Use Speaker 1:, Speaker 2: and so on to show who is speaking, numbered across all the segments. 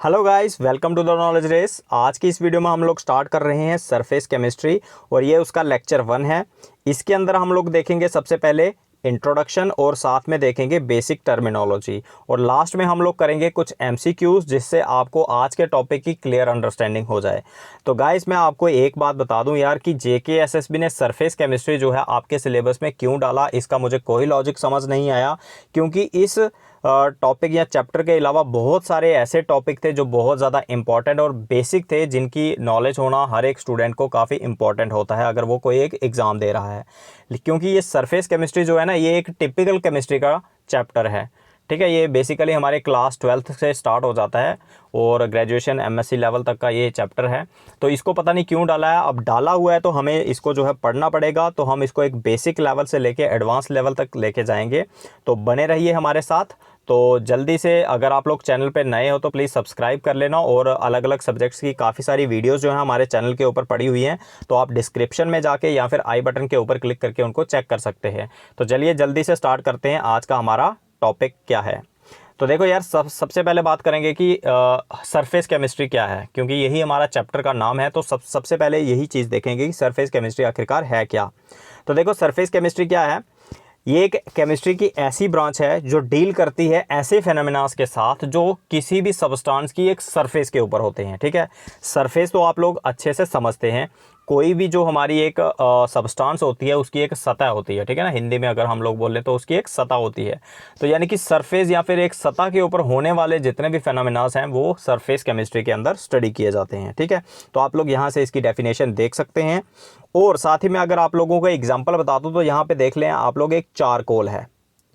Speaker 1: Hello guys, welcome to the Knowledge Race. आज की इस वीडियो में हम लोग स्टार्ट कर रहे हैं सरफेस केमिस्ट्री और ये उसका लेक्चर 1 है। इसके अंदर हम लोग देखेंगे सबसे पहले इंट्रोडक्शन और साथ में देखेंगे बेसिक टर्मिनोलॉजी और लास्ट में हम लोग करेंगे कुछ एमसीक्यूज जिससे आपको आज के टॉपिक की क्लियर अंडरस्टैंडिंग हो जाए। तो गाइस मैं आपको एक बात बता दूं यार कि जेकेएसएसबी ने सरफेस केमिस्ट्री जो है आपके सिलेबस में क्यों डाला, इसका मुझे कोई लॉजिक समझ नहीं आया, क्योंकि इस टॉपिक या चैप्टर के अलावा बहुत सारे ऐसे टॉपिक थे जो बहुत ज़्यादा इंपॉर्टेंट और बेसिक थे, जिनकी नॉलेज होना हर एक स्टूडेंट को काफ़ी इंपॉर्टेंट होता है अगर वो कोई एक एग्ज़ाम दे रहा है। क्योंकि ये सरफेस केमिस्ट्री जो है ना, ये एक टिपिकल केमिस्ट्री का चैप्टर है। ठीक है, ये बेसिकली हमारे क्लास 12th से स्टार्ट हो जाता है और ग्रेजुएशन एमएससी लेवल तक का ये चैप्टर है। तो इसको पता नहीं क्यों डाला है, अब डाला हुआ है तो हमें इसको जो है पढ़ना पड़ेगा। तो हम इसको एक बेसिक लेवल से लेके एडवांस लेवल तक लेके जाएंगे, तो बने रहिए हमारे साथ। तो जल्दी से अगर आप लोग चैनल पे नए हो तो प्लीज़ सब्सक्राइब कर लेना और अलग अलग सब्जेक्ट्स की काफ़ी सारी वीडियोस जो है हमारे चैनल के ऊपर पड़ी हुई हैं, तो आप डिस्क्रिप्शन में जाके या फिर आई बटन के ऊपर क्लिक करके उनको चेक कर सकते हैं। तो चलिए जल्दी से स्टार्ट करते हैं, आज का हमारा टॉपिक क्या है। तो देखो यार, सबसे पहले बात करेंगे कि सरफेस केमिस्ट्री क्या है, क्योंकि यही हमारा चैप्टर का नाम है। तो सबसे पहले यही चीज़ देखेंगे कि सरफेस केमिस्ट्री आखिरकार है क्या। तो देखो सरफेस केमिस्ट्री क्या है, ये एक केमिस्ट्री की ऐसी ब्रांच है जो डील करती है ऐसे फेनोमेनास के साथ जो किसी भी सब्सटेंस की एक सरफेस के ऊपर होते हैं। ठीक है, सरफेस तो आप लोग अच्छे से समझते हैं, कोई भी जो हमारी एक सब्सटेंस होती है उसकी एक सतह होती है। ठीक है ना, हिंदी में अगर हम लोग बोलें तो उसकी एक सतह होती है। तो यानी कि सरफेस या फिर एक सतह के ऊपर होने वाले जितने भी फेनोमेनास हैं वो सरफेस केमिस्ट्री के अंदर स्टडी किए जाते हैं। ठीक है, तो आप लोग यहाँ से इसकी डेफिनेशन देख सकते हैं। और साथ ही में अगर आप लोगों को एग्जाम्पल बता दूँ तो यहाँ पे देख लें आप लोग, एक चारकोल है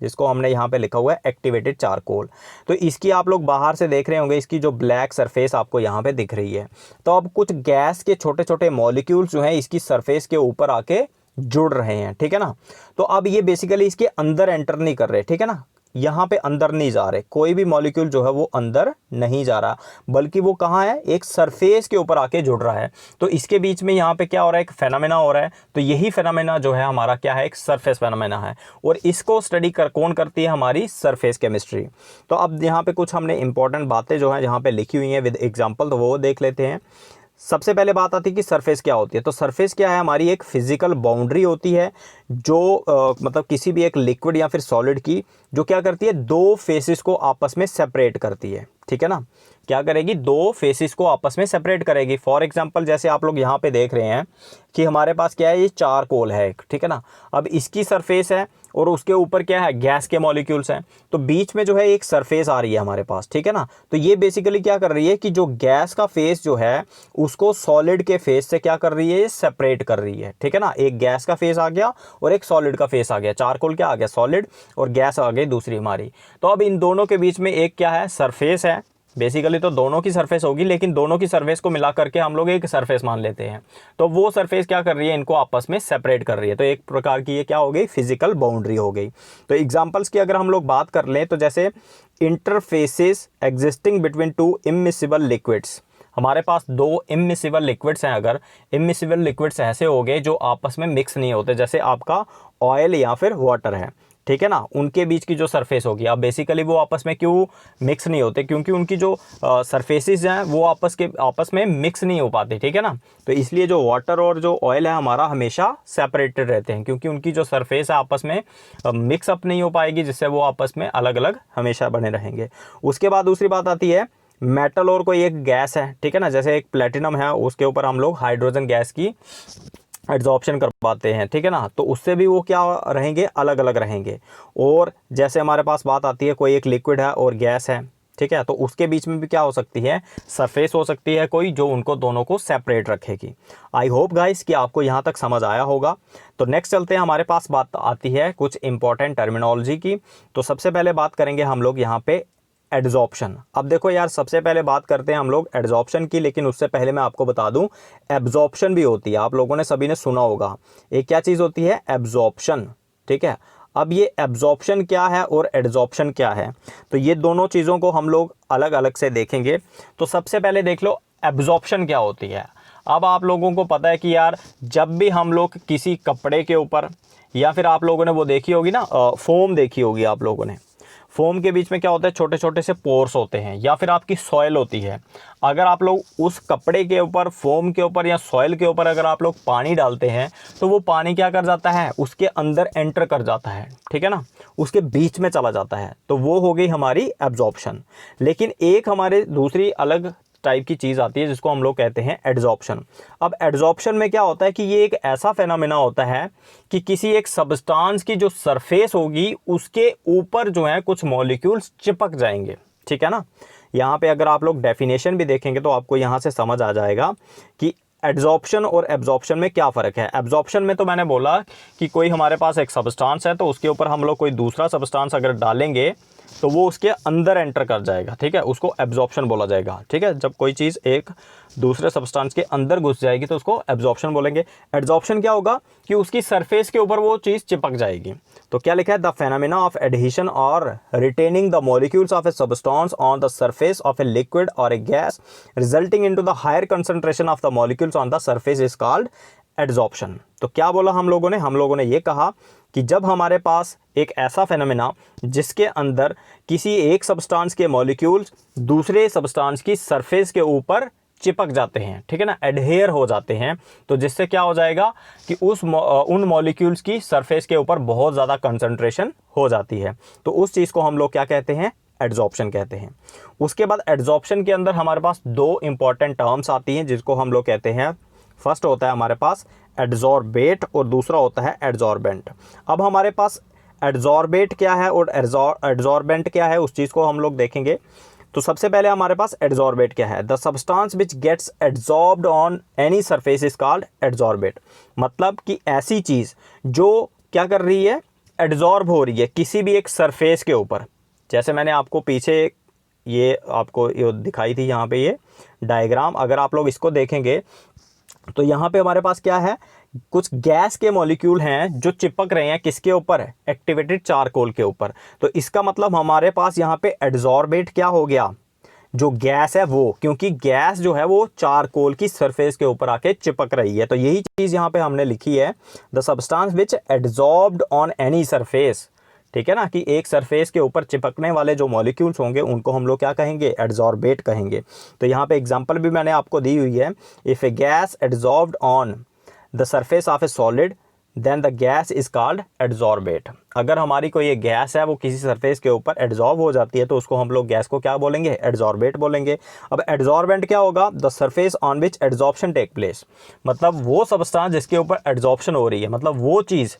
Speaker 1: जिसको हमने यहाँ पे लिखा हुआ है एक्टिवेटेड चारकोल। तो इसकी आप लोग बाहर से देख रहे होंगे, इसकी जो ब्लैक सरफेस आपको यहाँ पे दिख रही है। तो अब कुछ गैस के छोटे छोटे मॉलिक्यूल्स जो हैं इसकी सरफेस के ऊपर आके जुड़ रहे हैं। ठीक है ना, तो अब ये बेसिकली इसके अंदर एंटर नहीं कर रहे। ठीक है ना, यहाँ पे अंदर नहीं जा रहे, कोई भी मॉलिक्यूल जो है वो अंदर नहीं जा रहा, बल्कि वो कहाँ है, एक सरफेस के ऊपर आके जुड़ रहा है। तो इसके बीच में यहाँ पे क्या हो रहा है, एक फेनोमेना हो रहा है। तो यही फेनोमेना जो है हमारा क्या है, एक सरफेस फेनोमेना है और इसको स्टडी कौन करती है, हमारी सरफेस केमिस्ट्री। तो अब यहाँ पे कुछ हमने इंपॉर्टेंट बातें जो है यहाँ पे लिखी हुई हैं विद एग्जाम्पल, तो वो देख लेते हैं। सबसे पहले बात आती है कि सरफेस क्या होती है। तो सरफेस क्या है, हमारी एक फिजिकल बाउंड्री होती है जो मतलब किसी भी एक लिक्विड या फिर सॉलिड की, जो क्या करती है, दो फेसेस को आपस में सेपरेट करती है। ठीक है ना, क्या करेगी, दो फेसेस को आपस में सेपरेट करेगी। फॉर एग्जांपल जैसे आप लोग यहाँ पे देख रहे हैं कि हमारे पास क्या है, ये चारकोल है एक। ठीक है ना, अब इसकी सरफेस है और उसके ऊपर क्या है, गैस के मॉलिक्यूल्स हैं। तो बीच में जो है एक सरफेस आ रही है हमारे पास। ठीक है ना, तो ये बेसिकली क्या कर रही है कि जो गैस का फेस जो है उसको सॉलिड के फेस से क्या कर रही है, ये सेपरेट कर रही है। ठीक है ना, एक गैस का फेस आ गया और एक सॉलिड का फेस आ गया। चारकोल क्या आ गया, सॉलिड, और गैस आ गई दूसरी हमारी। तो अब इन दोनों के बीच में एक क्या है, सरफेस है। बेसिकली तो दोनों की सरफेस होगी, लेकिन दोनों की सरफेस को मिला करके हम लोग एक सरफेस मान लेते हैं। तो वो सरफेस क्या कर रही है, इनको आपस में सेपरेट कर रही है। तो एक प्रकार की ये क्या हो गई, फिजिकल बाउंड्री हो गई। तो एग्जांपल्स की अगर हम लोग बात कर लें तो जैसे interfaces existing between two immiscible liquids, हमारे पास दो इमिसिबल लिक्विड्स हैं। अगर इमिसिबल लिक्विड्स ऐसे हो गए जो आपस में मिक्स नहीं होते, जैसे आपका ऑयल या फिर वाटर है। ठीक है ना, उनके बीच की जो सरफेस होगी, अब बेसिकली वो आपस में क्यों मिक्स नहीं होते, क्योंकि उनकी जो सरफेसेस हैं वो आपस में मिक्स नहीं हो पाते। ठीक है ना, तो इसलिए जो वाटर और जो ऑयल है हमारा हमेशा सेपरेटेड रहते हैं, क्योंकि उनकी जो सरफेस है आपस में मिक्स अप नहीं हो पाएगी, जिससे वो आपस में अलग अलग हमेशा बने रहेंगे। उसके बाद दूसरी बात आती है मेटल और कोई एक गैस है। ठीक है ना, जैसे एक प्लेटिनम है, उसके ऊपर हम लोग हाइड्रोजन गैस की एड्जॉर्प्शन करवाते हैं। ठीक है ना, तो उससे भी वो क्या रहेंगे, अलग अलग रहेंगे। और जैसे हमारे पास बात आती है कोई एक लिक्विड है और गैस है। ठीक है, तो उसके बीच में भी क्या हो सकती है, सरफेस हो सकती है कोई, जो उनको दोनों को सेपरेट रखेगी। आई होप गाइस कि आपको यहाँ तक समझ आया होगा। तो नेक्स्ट चलते हैं, हमारे पास बात आती है कुछ इंपॉर्टेंट टर्मिनोलॉजी की। तो सबसे पहले बात करेंगे हम लोग यहाँ पे एड्जॉर्प्शन। अब देखो यार, सबसे पहले बात करते हैं हम लोग एड्जॉर्प्शन की, लेकिन उससे पहले मैं आपको बता दूं एब्जॉर्प्शन भी होती है। आप लोगों ने सभी ने सुना होगा, एक क्या चीज़ होती है, एब्जॉर्प्शन। ठीक है, अब ये एब्जॉर्प्शन क्या है और एड्जॉर्प्शन क्या है, तो ये दोनों चीज़ों को हम लोग अलग अलग से देखेंगे। तो सबसे पहले देख लो एब्जॉर्प्शन क्या होती है। अब आप लोगों को पता है कि यार जब भी हम लोग किसी कपड़े के ऊपर, या फिर आप लोगों ने वो देखी होगी ना, फोम देखी होगी आप लोगों ने, फोम के बीच में क्या होता है, छोटे छोटे से पोर्स होते हैं, या फिर आपकी सॉइल होती है। अगर आप लोग उस कपड़े के ऊपर, फोम के ऊपर या सॉइल के ऊपर अगर आप लोग पानी डालते हैं तो वो पानी क्या कर जाता है, उसके अंदर एंटर कर जाता है, ठीक है ना, उसके बीच में चला जाता है। तो वो हो गई हमारी एब्जॉर्प्शन। लेकिन एक हमारे दूसरी अलग टाइप की चीज़ आती है जिसको हम लोग कहते हैं एड्जॉर्प्शन। अब एड्जॉर्प्शन में क्या होता है कि ये एक ऐसा फेनोमेना होता है कि किसी एक सब्सटेंस की जो सरफेस होगी उसके ऊपर जो है कुछ मॉलिक्यूल्स चिपक जाएंगे, ठीक है ना। यहाँ पे अगर आप लोग डेफिनेशन भी देखेंगे तो आपको यहाँ से समझ आ जाएगा कि एड्जॉर्प्शन और एब्जॉर्प्शन में क्या फ़र्क है। एब्जॉर्प्शन में तो मैंने बोला कि कोई हमारे पास एक सब्सटेंस है तो उसके ऊपर हम लोग कोई दूसरा सब्सटेंस अगर डालेंगे तो वो उसके अंदर एंटर कर जाएगा, ठीक है, उसको एब्जॉर्प्शन बोला जाएगा, ठीक है। जब कोई चीज़ एक दूसरे सब्सटेंस के अंदर घुस जाएगी तो उसको एब्जॉर्प्शन बोलेंगे। एड्जॉर्प्शन क्या होगा कि उसकी सरफेस के ऊपर वो चीज़ चिपक जाएगी। तो क्या लिखा है, द फेनोमेना ऑफ एडहेशन और retaining the molecules of a substance on the surface of a liquid or a gas resulting into the higher concentration of the molecules on the surface is called adsorption. तो क्या बोला हम लोगों ने ये कहा कि जब हमारे पास एक ऐसा फेनोमेना जिसके अंदर किसी एक सब्सटेंस के मॉलिक्यूल्स दूसरे सब्सटेंस की सरफेस के ऊपर चिपक जाते हैं, ठीक है ना, एडहेयर हो जाते हैं, तो जिससे क्या हो जाएगा कि उन मॉलिक्यूल्स की सरफेस के ऊपर बहुत ज़्यादा कंसंट्रेशन हो जाती है। तो उस चीज़ को हम लोग क्या कहते हैं, एड्जॉर्प्शन कहते हैं। उसके बाद एड्जॉर्प्शन के अंदर हमारे पास दो इंपॉर्टेंट टर्म्स आती हैं जिसको हम लोग कहते हैं, फर्स्ट होता है हमारे पास एड्जॉर्बेट और दूसरा होता है एड्जॉर्बेंट। अब हमारे पास एड्जॉर्बेट क्या है और एड्जॉर्बेंट क्या है उस चीज़ को हम लोग देखेंगे। तो सबसे पहले हमारे पास एड्जॉर्बेट क्या है, the substance which gets adsorbed on any surface is called adsorbate. मतलब कि ऐसी चीज़ जो क्या कर रही है, एड्जॉर्ब हो रही है किसी भी एक सरफेस के ऊपर। जैसे मैंने आपको पीछे ये आपको दिखाई थी यहाँ पे ये डायग्राम, अगर आप लोग इसको देखेंगे तो यहाँ पे हमारे पास क्या है, कुछ गैस के मॉलिक्यूल हैं जो चिपक रहे हैं किसके ऊपर, एक्टिवेटेड चारकोल के ऊपर। तो इसका मतलब हमारे पास यहाँ पे एड्जॉर्बेट क्या हो गया, जो गैस है वो, क्योंकि गैस जो है वो चारकोल की सरफेस के ऊपर आके चिपक रही है। तो यही चीज़ यहाँ पे हमने लिखी है, the substance which adsorbed on any surface, ठीक है ना, कि एक सरफेस के ऊपर चिपकने वाले जो मॉलिक्यूल्स होंगे उनको हम लोग क्या कहेंगे, एड्जॉर्बेट कहेंगे। तो यहाँ पे एग्जांपल भी मैंने आपको दी हुई है, if a gas adsorbed on the surface of a solid then the gas is called adsorbate. अगर हमारी कोई एक गैस है वो किसी सरफेस के ऊपर एड्जॉर्ब हो जाती है तो उसको हम लोग गैस को क्या बोलेंगे, एड्जॉर्बेट बोलेंगे। अब एड्जॉर्बेंट क्या होगा, the surface on which adsorption take place. मतलब वो सब्सटेंस जिसके ऊपर एड्जॉर्प्शन हो रही है, मतलब वो चीज़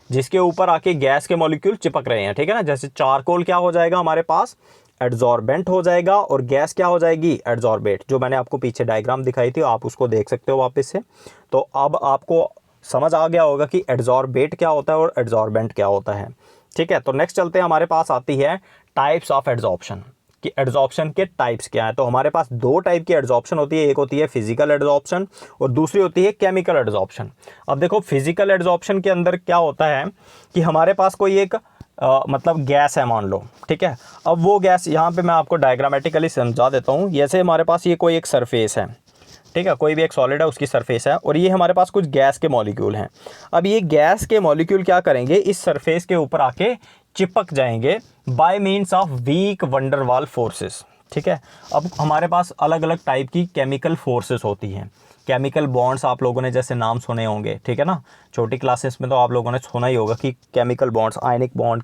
Speaker 1: जिसके ऊपर आके गैस के मॉलिक्यूल चिपक रहे हैं, ठीक है ना। जैसे चारकोल क्या हो जाएगा हमारे पास, एड्जॉर्बेंट हो जाएगा, और गैस क्या हो जाएगी, एड्जॉर्बेट। जो मैंने आपको पीछे डायग्राम दिखाई थी आप उसको देख सकते हो वापस से। तो अब आपको समझ आ गया होगा कि एड्जॉर्बेट क्या होता है और एड्जॉर्बेंट क्या होता है, ठीक है। तो नेक्स्ट चलते हैं, हमारे पास आती है टाइप्स ऑफ एड्जॉर्प्शन, कि एड्जॉर्प्शन के टाइप्स क्या है। तो हमारे पास दो टाइप की एड्जॉर्प्शन होती है, एक होती है फिजिकल एड्जॉर्प्शन और दूसरी होती है केमिकल एड्जॉर्प्शन। अब देखो फिजिकल एड्जॉर्प्शन के अंदर क्या होता है कि हमारे पास कोई एक मतलब गैस है मान लो, ठीक है। अब वो गैस, यहाँ पे मैं आपको डायग्रामेटिकली समझा देता हूँ। जैसे हमारे पास ये कोई एक सरफेस है, ठीक है, कोई भी एक सॉलिड है उसकी सरफेस है, और ये हमारे पास कुछ गैस के मॉलिक्यूल हैं। अब ये गैस के मॉलिक्यूल क्या करेंगे, इस सरफेस के ऊपर आके चिपक जाएंगे by means of weak van der Waals forces, ठीक है। अब हमारे पास अलग अलग टाइप की केमिकल फोर्सेस होती हैं। केमिकल बॉन्ड्स आप लोगों ने जैसे नाम सुने होंगे, ठीक है ना, छोटी क्लासेस में तो आप लोगों ने सुना ही होगा कि chemical bonds, ionic bond,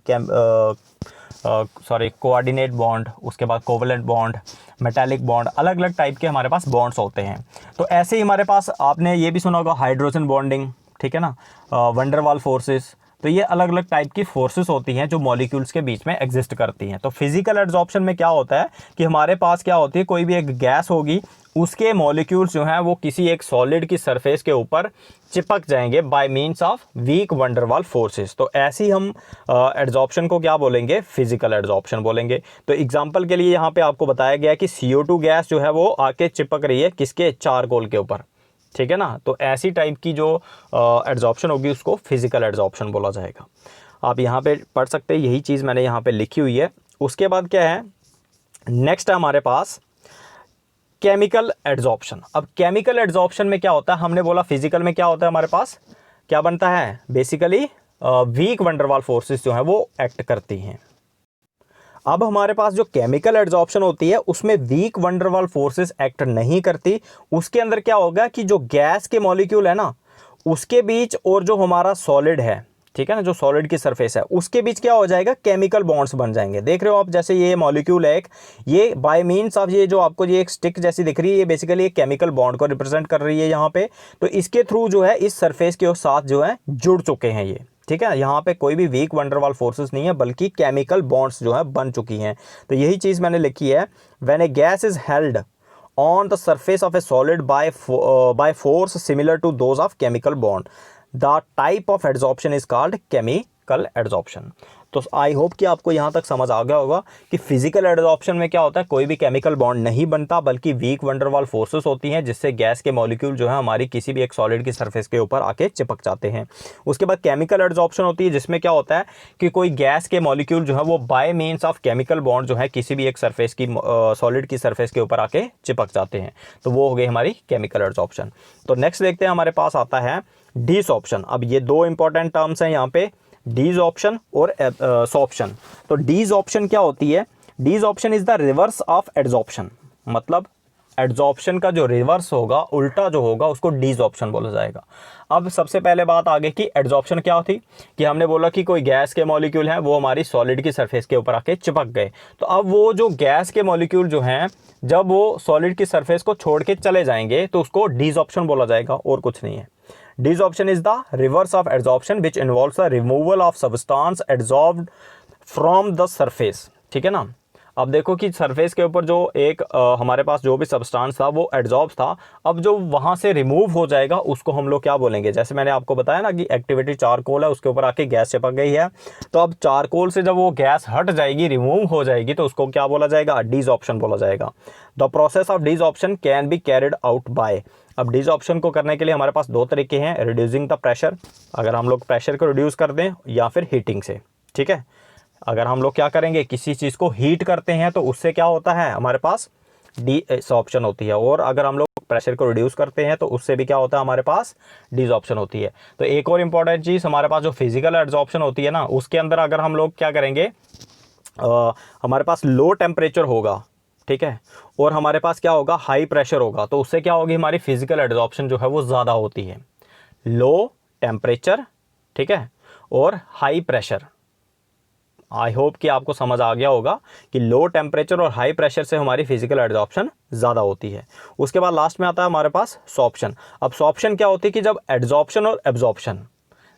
Speaker 1: coordinate bond, उसके बाद कोवलेंट बॉन्ड, मेटालिक बॉन्ड, अलग अलग टाइप के हमारे पास बॉन्ड्स होते हैं। तो ऐसे ही हमारे पास आपने ये भी सुना होगा हाइड्रोजन बॉन्डिंग, ठीक है ना, वंडर वाल फोर्सेस। तो ये अलग अलग टाइप की फोर्सेस होती हैं जो मॉलिक्यूल्स के बीच में एग्जिस्ट करती हैं। तो फिजिकल एड्जॉर्प्शन में क्या होता है कि हमारे पास क्या होती है, कोई भी एक गैस होगी, उसके मॉलिक्यूल्स जो हैं वो किसी एक सॉलिड की सरफेस के ऊपर चिपक जाएंगे by means of weak van der Waals forces. तो ऐसी हम एड्जॉर्प्शन को क्या बोलेंगे, फिजिकल एड्जॉर्प्शन बोलेंगे। तो एग्जांपल के लिए यहाँ पे आपको बताया गया कि CO2 गैस जो है वो आके चिपक रही है किसके, चारकोल के ऊपर, ठीक है ना। तो ऐसी टाइप की जो एड्जॉर्प्शन होगी उसको फिजिकल एड्जॉर्प्शन बोला जाएगा। आप यहाँ पे पढ़ सकते हैं, यही चीज़ मैंने यहाँ पे लिखी हुई है। उसके बाद क्या है, नेक्स्ट है हमारे पास केमिकल एड्जॉर्प्शन। अब केमिकल एड्जॉर्प्शन में क्या होता है, हमने बोला फिजिकल में क्या होता है, हमारे पास क्या बनता है, basically weak van der Waals forces जो है वो एक्ट करती हैं। अब हमारे पास जो केमिकल एड्जॉर्प्शन होती है उसमें वीक वंडरवाल फोर्सेस एक्ट नहीं करती। उसके अंदर क्या होगा कि जो गैस के मॉलिक्यूल है ना उसके बीच और जो हमारा सॉलिड है, ठीक है ना, जो सॉलिड की सरफेस है उसके बीच क्या हो जाएगा, केमिकल बॉन्ड्स बन जाएंगे। देख रहे हो आप, जैसे ये मॉलिक्यूल है एक, ये बाय मीन्स ऑफ ये जो आपको ये एक स्टिक जैसी दिख रही है, ये बेसिकली एक केमिकल बॉन्ड को रिप्रेजेंट कर रही है यहाँ पे। तो इसके थ्रू जो है इस सरफेस के साथ जो है जुड़ चुके हैं ये, ठीक है। यहाँ पे कोई भी वीक वंडरवाल फोर्सेस नहीं है बल्कि केमिकल बॉन्ड्स जो है बन चुकी हैं। तो यही चीज़ मैंने लिखी है, when A gas is held on the surface of a solid by force similar to those of chemical bond, the type of adsorption is called chemical adsorption। तो आई होप कि आपको यहाँ तक समझ आ गया होगा कि फिजिकल एडजॉर्प्शन में क्या होता है, कोई भी केमिकल बॉन्ड नहीं बनता बल्कि वीक वंडरवाल फोर्सेस होती हैं जिससे गैस के मॉलिक्यूल जो है हमारी किसी भी एक सॉलिड की सरफेस के ऊपर आके चिपक जाते हैं। उसके बाद केमिकल एडजॉर्प्शन होती है जिसमें क्या होता है कि कोई गैस के मॉलिक्यूल जो है वो bye means of chemical bond जो है किसी भी एक सरफेस की सॉलिड की सरफेस के ऊपर आके चिपक जाते हैं। तो वो हो गई हमारी केमिकल एडजॉर्प्शन। तो नेक्स्ट देखते हैं, हमारे पास आता है डिसॉर्प्शन। अब ये दो इंपॉर्टेंट टर्म्स हैं यहाँ पे, डिसॉर्प्शन और सॉर्प्शन। तो डिसॉर्प्शन क्या होती है, desorption is the reverse of adsorption. मतलब एडजॉर्प्शन का जो रिवर्स होगा, उल्टा जो होगा, उसको डिसॉर्प्शन बोला जाएगा। अब सबसे पहले बात आ गई कि एडजॉर्प्शन क्या होती, कि हमने बोला कि कोई गैस के मॉलिक्यूल हैं वो हमारी सॉलिड की सरफेस के ऊपर आके चिपक गए। तो अब वो जो गैस के मॉलिक्यूल जो हैं जब वो सॉलिड की सरफेस को छोड़ के चले जाएंगे तो उसको डिसॉर्प्शन बोला जाएगा, और कुछ नहीं है। Desorption is the reverse of adsorption which involves the removal of substance adsorbed from the surface। ठीक है ना। अब देखो कि सरफेस के ऊपर जो एक हमारे पास जो भी सब्सटेंस था वो एड्जॉर्ब था, अब जो वहाँ से रिमूव हो जाएगा उसको हम लोग क्या बोलेंगे, जैसे मैंने आपको बताया ना कि एक्टिविटी चारकोल है, उसके ऊपर आके गैस चिपक गई है। तो अब चारकोल से जब वो गैस हट जाएगी, रिमूव हो जाएगी, तो उसको क्या बोला जाएगा, डिसॉर्प्शन बोला जाएगा। The process of desorption can be carried out by. अब डिसऑर्प्शन को करने के लिए हमारे पास दो तरीके हैं, रिड्यूसिंग द प्रेशर, अगर हम लोग प्रेशर को रिड्यूस कर दें, या फिर हीटिंग से। ठीक है, अगर हम लोग क्या करेंगे, किसी चीज़ को हीट करते हैं तो उससे क्या होता है, हमारे पास डिसऑर्प्शन होती है, और अगर हम लोग प्रेशर को रिड्यूस करते हैं तो उससे भी क्या होता है, हमारे पास डिसऑर्प्शन होती है। तो एक और इम्पॉर्टेंट चीज़, हमारे पास जो फिजिकल एडसॉर्प्शन होती है ना, उसके अंदर अगर हम लोग क्या करेंगे, हमारे पास लो टेम्परेचर होगा, ठीक है, और हमारे पास क्या होगा, हाई प्रेशर होगा, तो उससे क्या होगी, हमारी फिजिकल एडसॉर्प्शन जो है वो ज़्यादा होती है। लो टेम्परेचर, ठीक है, और हाई प्रेशर। आई होप कि आपको समझ आ गया होगा कि लो टेम्परेचर और हाई प्रेशर से हमारी फिजिकल एडसॉर्प्शन ज़्यादा होती है। उसके बाद लास्ट में आता है हमारे पास सॉर्प्शन। अब सॉर्प्शन क्या होती है कि जब एडसॉर्प्शन और एब्जॉर्प्शन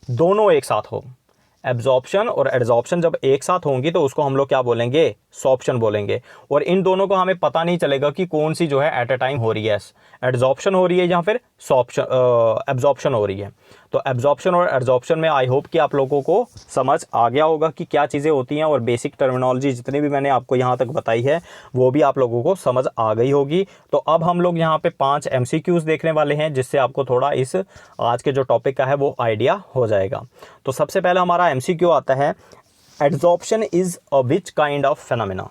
Speaker 1: दोनों एक साथ हो, एब्जॉर्प्शन और एडसॉर्प्शन जब एक साथ होंगी तो उसको हम लोग क्या बोलेंगे, सॉर्प्शन बोलेंगे। और इन दोनों को हमें पता नहीं चलेगा कि कौन सी जो है एट अ टाइम हो रही है, एडसॉर्प्शन हो रही है या फिर एब्जॉर्प्शन हो रही है। तो एब्जॉर्प्शन और एडसॉर्प्शन में आई होप कि आप लोगों को समझ आ गया होगा कि क्या चीज़ें होती हैं, और बेसिक टर्मिनोलॉजी जितनी भी मैंने आपको यहाँ तक बताई है वो भी आप लोगों को समझ आ गई होगी। तो अब हम लोग यहाँ पे 5 MCQs देखने वाले हैं, जिससे आपको थोड़ा इस आज के जो टॉपिक का है वो आइडिया हो जाएगा। तो सबसे पहले हमारा MCQ आता है, adsorption is a which kind of phenomena.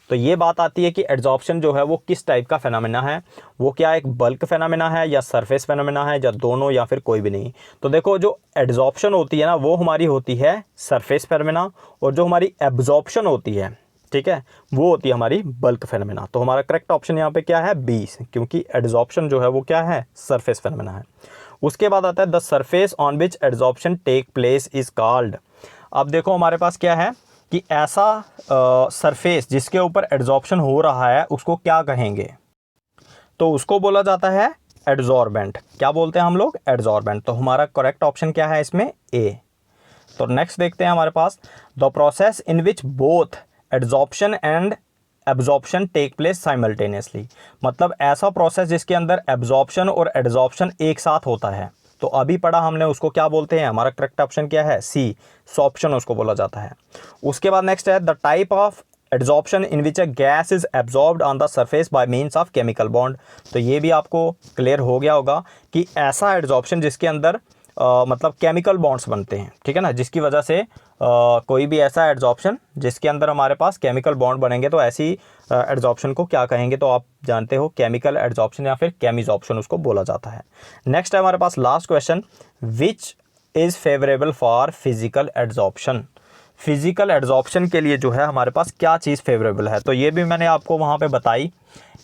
Speaker 1: तो ये बात आती है कि एडसॉर्प्शन जो है वो किस टाइप का फेनोमेना है, वो क्या एक बल्क फेनोमेना है या सरफेस फेनोमेना है या दोनों या फिर कोई भी नहीं। तो देखो, जो एडसॉर्प्शन होती है ना वो हमारी होती है सरफेस फेनोमेना, और जो हमारी एब्जॉर्प्शन होती है, ठीक है, वो होती है हमारी बल्क फेनोमेना। तो हमारा करेक्ट ऑप्शन यहाँ पे क्या है, बी, क्योंकि एडसॉर्प्शन जो है वो क्या है, सरफेस फेनोमेना है। उसके बाद आता है the surface on which adsorption take place is called. अब देखो हमारे पास क्या है कि ऐसा सरफेस जिसके ऊपर एडसॉर्प्शन हो रहा है उसको क्या कहेंगे, तो उसको बोला जाता है एडसॉर्बेंट। क्या बोलते हैं हम लोग, एडसॉर्बेंट। तो हमारा करेक्ट ऑप्शन क्या है इसमें, ए। तो नेक्स्ट देखते हैं हमारे पास, the process in which both adsorption and absorption take place simultaneously. मतलब ऐसा प्रोसेस जिसके अंदर एब्जॉर्प्शन और एडसॉर्प्शन एक साथ होता है। तो अभी पढ़ा हमने, उसको क्या बोलते हैं, हमारा करेक्ट ऑप्शन क्या है, सी, सॉर्प्शन उसको बोला जाता है। उसके बाद नेक्स्ट है the type of adsorption in which a gas is absorbed on the surface by means of chemical bond. तो ये भी आपको क्लियर हो गया होगा कि ऐसा एडसॉर्प्शन जिसके अंदर मतलब केमिकल बॉन्ड्स बनते हैं, ठीक है ना, जिसकी वजह से कोई भी ऐसा एडसॉर्प्शन जिसके अंदर हमारे पास केमिकल बॉन्ड बनेंगे तो ऐसी एडसॉर्प्शन को क्या कहेंगे, तो आप जानते हो केमिकल एडसॉर्प्शन या फिर केमिसॉर्प्शन उसको बोला जाता है। नेक्स्ट है हमारे पास last question, which is favourable for physical adsorption. Physical adsorption के लिए जो है हमारे पास क्या चीज़ फेवरेबल है, तो ये भी मैंने आपको वहाँ पे बताई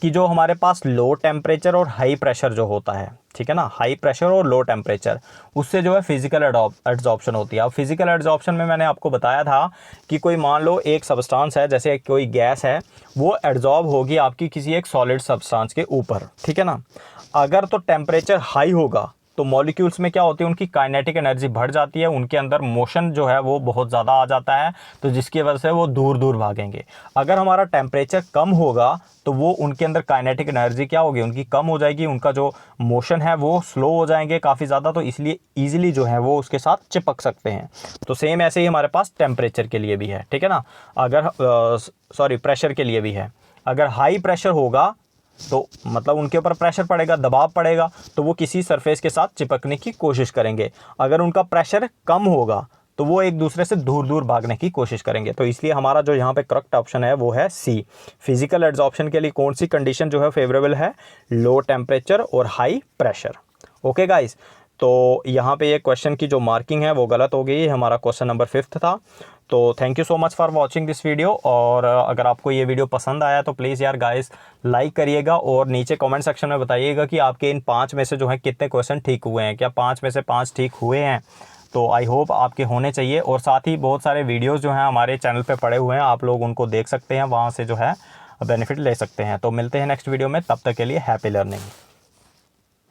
Speaker 1: कि जो हमारे पास लो टेम्परेचर और हाई प्रेशर जो होता है, ठीक है ना, हाई प्रेशर और लो टेम्परेचर, उससे जो है फिजिकल एड्जॉर्प्शन होती है। अब फिजिकल एड्जॉर्प्शन में मैंने आपको बताया था कि कोई मान लो एक सब्सटेंस है, जैसे कोई गैस है, वो एड्जॉर्ब होगी आपकी किसी एक सॉलिड सब्सटेंस के ऊपर, ठीक है ना। अगर तो टेम्परेचर हाई होगा तो मॉलिक्यूल्स में क्या होती है, उनकी काइनेटिक एनर्जी बढ़ जाती है, उनके अंदर मोशन जो है वो बहुत ज़्यादा आ जाता है, तो जिसकी वजह से वो दूर दूर भागेंगे। अगर हमारा टेम्परेचर कम होगा तो वो उनके अंदर काइनेटिक एनर्जी क्या होगी, उनकी कम हो जाएगी, उनका जो मोशन है वो स्लो हो जाएंगे काफ़ी ज़्यादा, तो इसलिए ईजिली जो है वो उसके साथ चिपक सकते हैं। तो सेम ऐसे ही हमारे पास टेम्परेचर के लिए भी है, ठीक है ना, अगर प्रेशर के लिए भी है। अगर हाई प्रेशर होगा तो मतलब उनके ऊपर प्रेशर पड़ेगा, दबाव पड़ेगा, तो वो किसी सरफेस के साथ चिपकने की कोशिश करेंगे। अगर उनका प्रेशर कम होगा तो वो एक दूसरे से दूर दूर भागने की कोशिश करेंगे। तो इसलिए हमारा जो यहाँ पे करेक्ट ऑप्शन है वो है सी। फिजिकल एड्जॉर्प्शन के लिए कौन सी कंडीशन जो है फेवरेबल है, लो टेम्परेचर और हाई प्रेशर। ओके गाइस, तो यहाँ पे ये क्वेश्चन की जो मार्किंग है वो गलत हो गई, हमारा क्वेश्चन नंबर 5 था। तो thank you so much for watching this video, और अगर आपको ये वीडियो पसंद आया तो प्लीज़ यार गाइस लाइक करिएगा, और नीचे कमेंट सेक्शन में बताइएगा कि आपके इन 5 में से जो है कितने क्वेश्चन ठीक हुए हैं, क्या 5 में से 5 ठीक हुए हैं। तो आई होप आपके होने चाहिए, और साथ ही बहुत सारे वीडियोज़ जो हैं हमारे चैनल पर पड़े हुए हैं, आप लोग उनको देख सकते हैं, वहाँ से जो है बेनिफिट ले सकते हैं। तो मिलते हैं नेक्स्ट वीडियो में, तब तक के लिए हैप्पी लर्निंग।